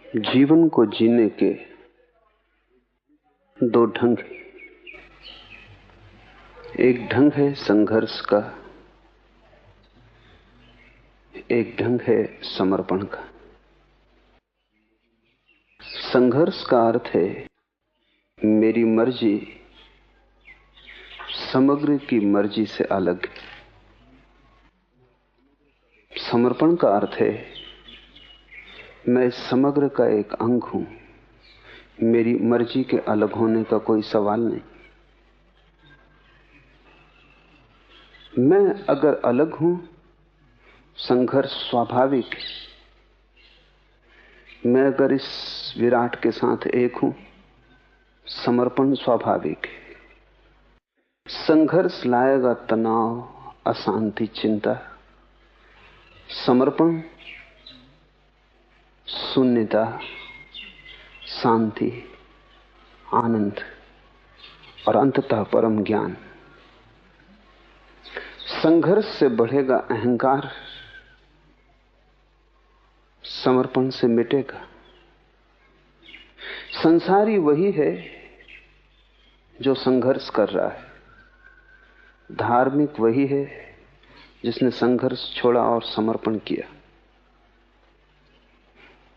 जीवन को जीने के दो ढंग हैं। एक ढंग है संघर्ष का, एक ढंग है समर्पण का। संघर्ष का अर्थ है मेरी मर्जी समग्र की मर्जी से अलग है। समर्पण का अर्थ है मैं समग्र का एक अंग हूं, मेरी मर्जी के अलग होने का कोई सवाल नहीं। मैं अगर अलग हूं, संघर्ष स्वाभाविक है। मैं अगर इस विराट के साथ एक हूं, समर्पण स्वाभाविक है। संघर्ष लाएगा तनाव, अशांति, चिंता। समर्पण शून्यता, शांति, आनंद और अंततः परम ज्ञान। संघर्ष से बढ़ेगा अहंकार, समर्पण से मिटेगा। संसारी वही है जो संघर्ष कर रहा है, धार्मिक वही है जिसने संघर्ष छोड़ा और समर्पण किया।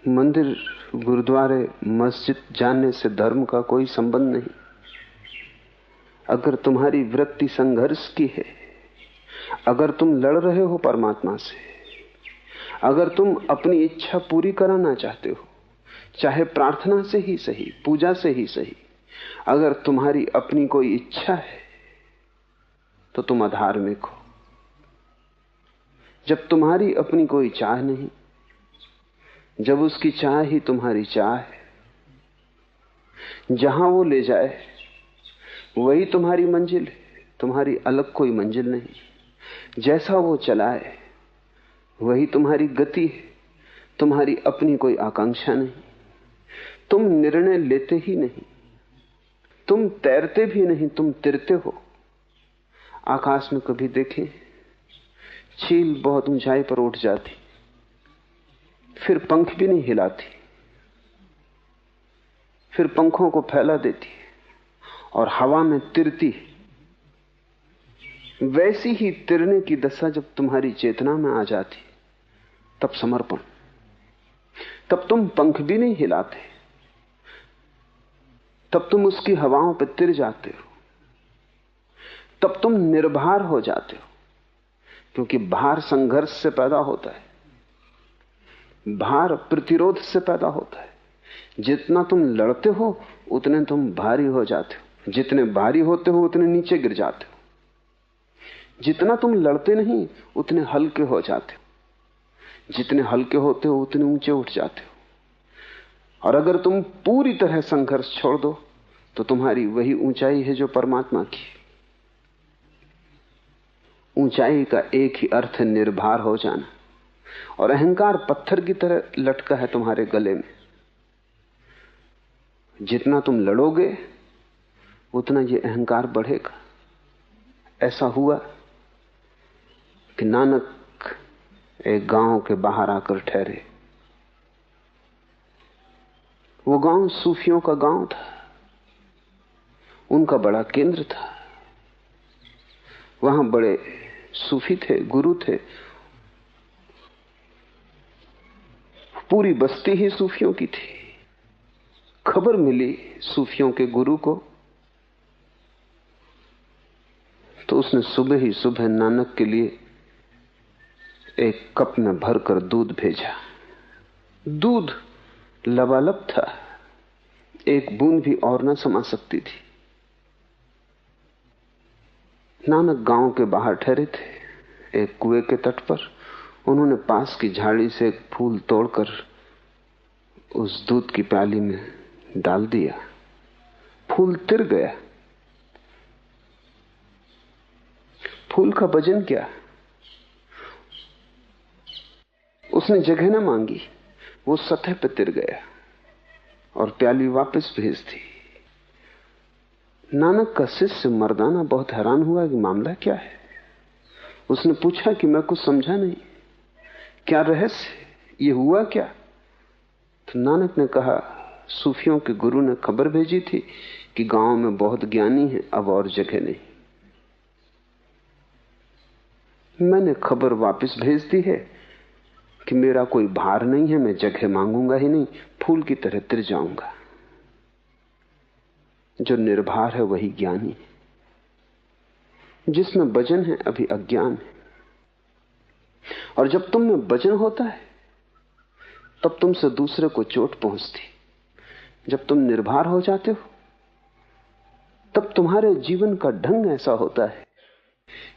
मंदिर, गुरुद्वारे, मस्जिद जाने से धर्म का कोई संबंध नहीं। अगर तुम्हारी वृत्ति संघर्ष की है, अगर तुम लड़ रहे हो परमात्मा से, अगर तुम अपनी इच्छा पूरी कराना चाहते हो, चाहे प्रार्थना से ही सही, पूजा से ही सही, अगर तुम्हारी अपनी कोई इच्छा है तो तुम अधार्मिक हो। जब तुम्हारी अपनी कोई चाह नहीं, जब उसकी चाह ही तुम्हारी चाह है, जहां वो ले जाए वही तुम्हारी मंजिल है, तुम्हारी अलग कोई मंजिल नहीं। जैसा वो चलाए वही तुम्हारी गति है, तुम्हारी अपनी कोई आकांक्षा नहीं। तुम निर्णय लेते ही नहीं, तुम तैरते भी नहीं, तुम तिरते हो। आकाश में कभी देखें, चील बहुत ऊंचाई पर उठ जाती, फिर पंख भी नहीं हिलाती, फिर पंखों को फैला देती और हवा में तिरती। वैसी ही तिरने की दशा जब तुम्हारी चेतना में आ जाती, तब समर्पण। तब तुम पंख भी नहीं हिलाते, तब तुम उसकी हवाओं पर तिर जाते हो, तब तुम निर्भर हो जाते हो। क्योंकि भार संघर्ष से पैदा होता है, भार प्रतिरोध से पैदा होता है। जितना तुम लड़ते हो उतने तुम भारी हो जाते हो, जितने भारी होते हो उतने नीचे गिर जाते हो। जितना तुम लड़ते नहीं उतने हल्के हो जाते हो, जितने हल्के होते हो उतने ऊंचे उठ जाते हो। और अगर तुम पूरी तरह संघर्ष छोड़ दो तो तुम्हारी वही ऊंचाई है जो परमात्मा की। ऊंचाई का एक ही अर्थ है निर्भर हो जाना, और अहंकार पत्थर की तरह लटका है तुम्हारे गले में। जितना तुम लड़ोगे उतना ये अहंकार बढ़ेगा। ऐसा हुआ कि नानक एक गांव के बाहर आकर ठहरे। वो गांव सूफियों का गांव था, उनका बड़ा केंद्र था। वहां बड़े सूफी थे, गुरु थे। पूरी बस्ती ही सूफियों की थी। खबर मिली सूफियों के गुरु को, तो उसने सुबह ही सुबह नानक के लिए एक कप में भरकर दूध भेजा। दूध लबालब था, एक बूंद भी और न समा सकती थी। नानक गांव के बाहर ठहरे थे, एक कुएं के तट पर। उन्होंने पास की झाड़ी से एक फूल तोड़कर उस दूध की प्याली में डाल दिया। फूल तिर गया। फूल का वजन क्या? उसने जगह न मांगी, वो सतह पर तिर गया और प्याली वापस भेज दी। नानक का शिष्य मर्दाना बहुत हैरान हुआ कि मामला क्या है। उसने पूछा कि मैं कुछ समझा नहीं, क्या रहस्य, ये हुआ क्या? तो नानक ने कहा, सूफियों के गुरु ने खबर भेजी थी कि गांव में बहुत ज्ञानी है, अब और जगह नहीं। मैंने खबर वापस भेज दी है कि मेरा कोई भार नहीं है, मैं जगह मांगूंगा ही नहीं, फूल की तरह तिर जाऊंगा। जो निर्भर है वही ज्ञानी है, जिसमें वजन है अभी अज्ञान है। और जब तुम में वजन होता है तब तुमसे दूसरे को चोट पहुंचती। जब तुम निर्भर हो जाते हो तब तुम्हारे जीवन का ढंग ऐसा होता है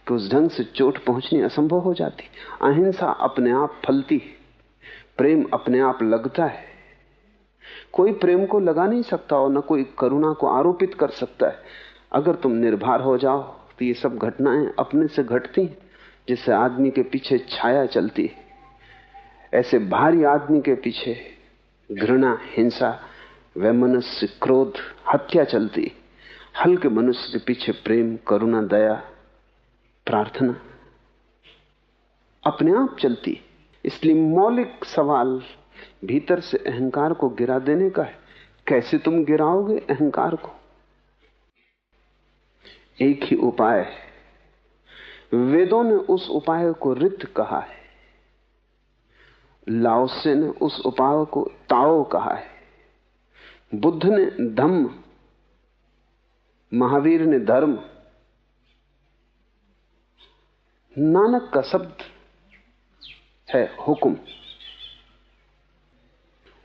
कि उस ढंग से चोट पहुंचनी असंभव हो जाती। अहिंसा अपने आप फलती है, प्रेम अपने आप लगता है। कोई प्रेम को लगा नहीं सकता और न कोई करुणा को आरोपित कर सकता है। अगर तुम निर्भर हो जाओ तो ये सब घटनाएं अपने से घटती हैं, जिससे आदमी के पीछे छाया चलती है। ऐसे भारी आदमी के पीछे घृणा, हिंसा, वैमनस्य, क्रोध, हत्या चलती। हल्के मनुष्य के पीछे प्रेम, करुणा, दया, प्रार्थना अपने आप चलती। इसलिए मौलिक सवाल भीतर से अहंकार को गिरा देने का है। कैसे तुम गिराओगे अहंकार को? एक ही उपाय है। वेदों ने उस उपाय को रित कहा है, लाओ त्से ने उस उपाय को ताओ कहा है, बुद्ध ने धम्म, महावीर ने धर्म, नानक का शब्द है हुक्म,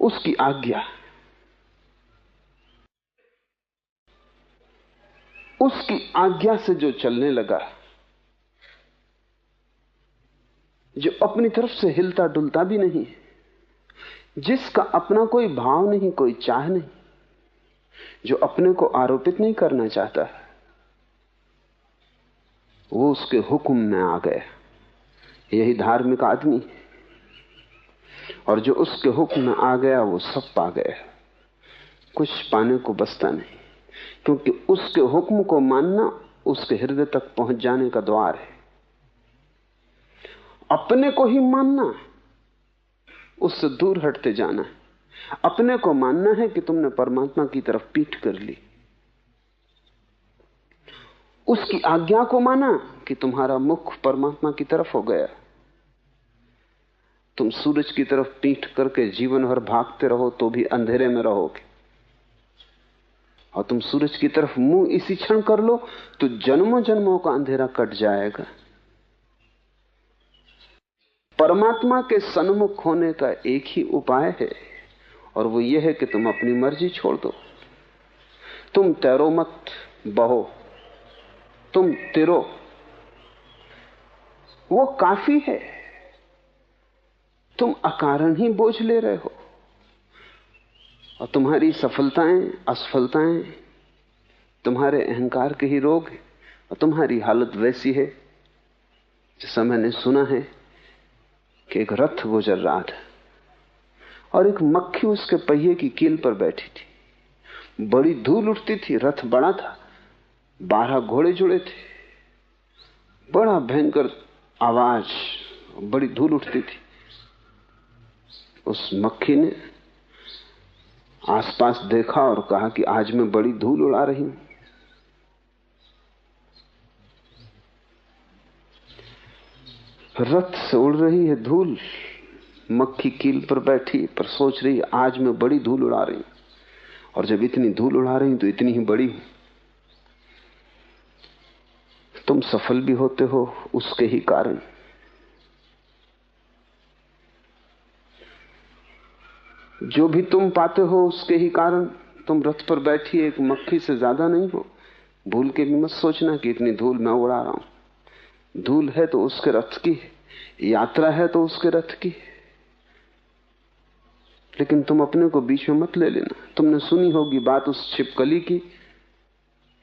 उसकी आज्ञा। उसकी आज्ञा से जो चलने लगा, जो अपनी तरफ से हिलता डुलता भी नहीं, जिसका अपना कोई भाव नहीं, कोई चाह नहीं, जो अपने को आरोपित नहीं करना चाहता, वो उसके हुक्म में आ गया। यही धार्मिक आदमी है। और जो उसके हुक्म में आ गया वो सब पा गया, कुछ पाने को बचता नहीं। क्योंकि उसके हुक्म को मानना उसके हृदय तक पहुंच जाने का द्वार है। अपने को ही मानना, उससे दूर हटते जाना है। अपने को मानना है कि तुमने परमात्मा की तरफ पीठ कर ली। उसकी आज्ञा को माना कि तुम्हारा मुख परमात्मा की तरफ हो गया। तुम सूरज की तरफ पीठ करके जीवन भर भागते रहो तो भी अंधेरे में रहोगे, और तुम सूरज की तरफ मुंह इसी क्षण कर लो तो जन्मों जन्मों का अंधेरा कट जाएगा। परमात्मा के सन्मुख होने का एक ही उपाय है, और वो ये है कि तुम अपनी मर्जी छोड़ दो। तुम तैरो मत, बहो, तुम तिरो, वो काफी है। तुम अकारण ही बोझ ले रहे हो, और तुम्हारी सफलताएं, असफलताएं तुम्हारे अहंकार के ही रोग है। और तुम्हारी हालत वैसी है जैसा मैंने सुना है कि एक रथ गुजर रहा था और एक मक्खी उसके पहिए की कील पर बैठी थी। बड़ी धूल उठती थी, रथ बड़ा था, 12 घोड़े जुड़े थे, बड़ा भयंकर आवाज, बड़ी धूल उठती थी। उस मक्खी ने आसपास देखा और कहा कि आज मैं बड़ी धूल उड़ा रही हूं। रथ से उड़ रही है धूल, मक्खी कील पर बैठी पर सोच रही आज मैं बड़ी धूल उड़ा रही हूं, और जब इतनी धूल उड़ा रही हूं तो इतनी ही बड़ी हूं। तुम सफल भी होते हो उसके ही कारण। जो भी तुम पाते हो उसके ही कारण। तुम रथ पर बैठी एक मक्खी से ज्यादा नहीं हो। भूल के भी मत सोचना कि इतनी धूल मैं उड़ा रहा हूं। धूल है तो उसके रथ की, यात्रा है तो उसके रथ की, लेकिन तुम अपने को बीच में मत ले लेना। तुमने सुनी होगी बात उस छिपकली की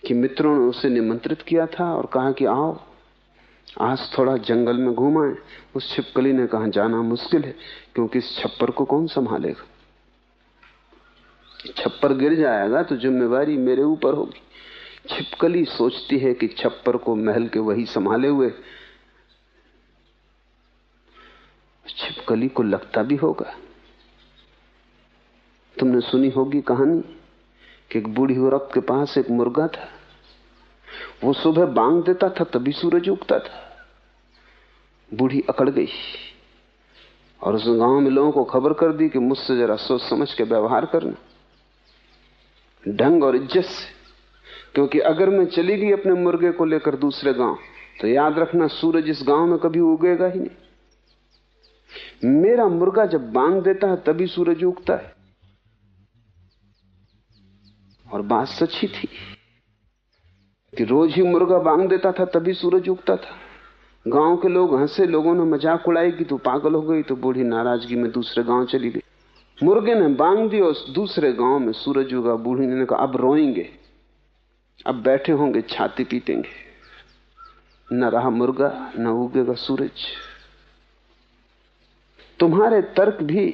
कि मित्रों ने उसे निमंत्रित किया था और कहा कि आओ आज थोड़ा जंगल में घुमाएं। उस छिपकली ने कहा जाना मुश्किल है, क्योंकि इस छप्पर को कौन संभालेगा। छप्पर गिर जाएगा तो जिम्मेवारी मेरे ऊपर होगी। छिपकली सोचती है कि छप्पर को महल के वही संभाले हुए। छिपकली को लगता भी होगा तुमने सुनी होगी कहानी कि एक बूढ़ी औरत के पास एक मुर्गा था। वो सुबह बांग देता था तभी सूरज उगता था। बूढ़ी अकड़ गई और उस गांव में लोगों को खबर कर दी कि मुझसे जरा सोच समझ के व्यवहार करना, ढंग और इज्जत से, क्योंकि अगर मैं चली गई अपने मुर्गे को लेकर दूसरे गांव तो याद रखना सूरज इस गांव में कभी उगेगा ही नहीं। मेरा मुर्गा जब बांग देता है तभी सूरज उगता है। और बात सच्ची थी कि रोज ही मुर्गा बांग देता था तभी सूरज उगता था। गांव के लोग हंसे, लोगों ने मजाक उड़ाई कि तू पागल हो गई। तो बूढ़ी नाराजगी में दूसरे गांव चली गई। मुर्गे ने बांग दी और दूसरे गांव में सूरज उगा। बूढ़ी ने कहा अब रोएंगे, अब बैठे होंगे छाती पीटेंगे, न रहा मुर्गा न उगेगा सूरज। तुम्हारे तर्क भी,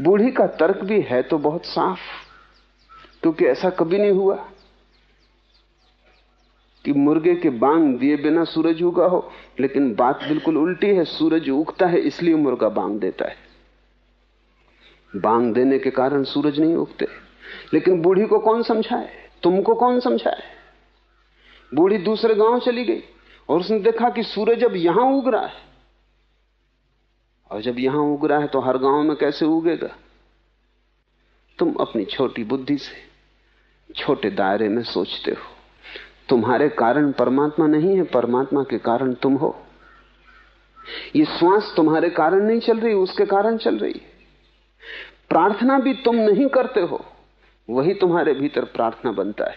बूढ़ी का तर्क भी है तो बहुत साफ, क्योंकि ऐसा कभी नहीं हुआ कि मुर्गे के बांग दिए बिना सूरज उगा हो। लेकिन बात बिल्कुल उल्टी है, सूरज उगता है इसलिए मुर्गा बांग देता है, बांग देने के कारण सूरज नहीं उगते। लेकिन बूढ़ी को कौन समझाए, तुमको कौन समझाए? बूढ़ी दूसरे गांव चली गई और उसने देखा कि सूरज अब यहां उग रहा है, और जब यहां उग रहा है तो हर गांव में कैसे उगेगा? तुम अपनी छोटी बुद्धि से छोटे दायरे में सोचते हो। तुम्हारे कारण परमात्मा नहीं है, परमात्मा के कारण तुम हो। ये श्वास तुम्हारे कारण नहीं चल रही, उसके कारण चल रही है। प्रार्थना भी तुम नहीं करते हो, वही तुम्हारे भीतर प्रार्थना बनता है।